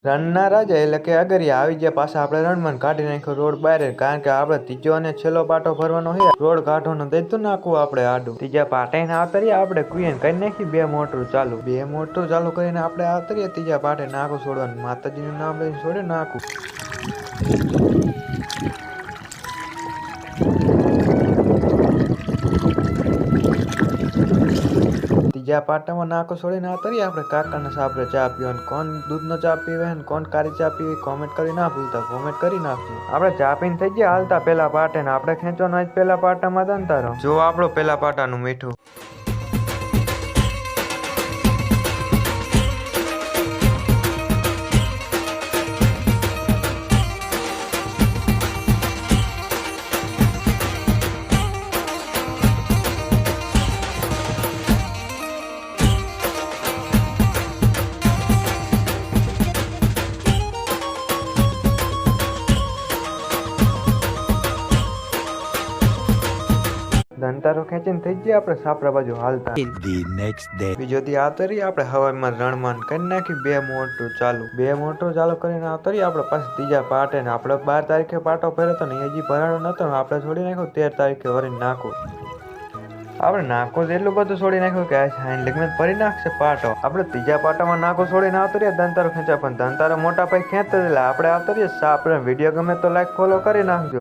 રણના રાજા એટલે કે અગરિયા આવી ગયા પાછા આપણે રણમાં કાઢી નાખ્યો રોડ બહાર, કારણ કે આપણે ત્રીજો અને છેલ્લો પાટો ભરવાનો છે. રોડ કાઢવાનો દઈતું નાખવું આપણે આડું ત્રીજા પાટે આવતરીએ આપણે કુઈન કરી નાખી બે મોટરું ચાલુ કરીને આપણે આવતરીએ ત્રીજા પાટે નાખું છોડવાનું માતાજીનું નામ લઈને છોડે નાખું. ત્રીજા પાટામાં નાકો છોડીને આવતરીએ આપણે કાકાના સાપરે ચા પીવાનું. કોણ દૂધનો ચા પીવે ને કોણ કાળી ચા પીવે કોમેન્ટ કરી ના ભૂલતા, કોમેન્ટ કરી નાખજો. આપણે ચા પીને થઈ ગયા હાલતા પેલા પાટે ને આપણે ખેંચવાનો જ પેલા પાટામાં દંતારો. જો આપણો પેલા પાટાનું મીઠું દંતારો ખેંચીને થઈ ગયા આપણે સાપરા બાજુ હાલતા. બીજો દી આવતરી આપણે હવામાં રણમાં કરી નાખી બે મોટું ચાલુ કરીને આવતરી આપણે પાછું ત્રીજા પાટે ને આપણે 12 તારીખે પાટો ભર્યો હતો ને હજી ભરાણો નતો ને આપણે છોડી નાખ્યો 13 તારીખે વરીને નાખો. આપણે નાકો એટલું બધું છોડી નાખ્યું કે સાઈન લગ્ન ફરી નાખશે પાટો. આપણે ત્રીજા પાટામાં નાકો છોડીને આવતરીએ દંતારો ખેંચા, પણ દંતારો મોટા ભાઈ ખેંચતા એટલે આપણે આવતરીએ. આપણે વિડીયો ગમે તો લાઈક ફોલો કરી નાખજો.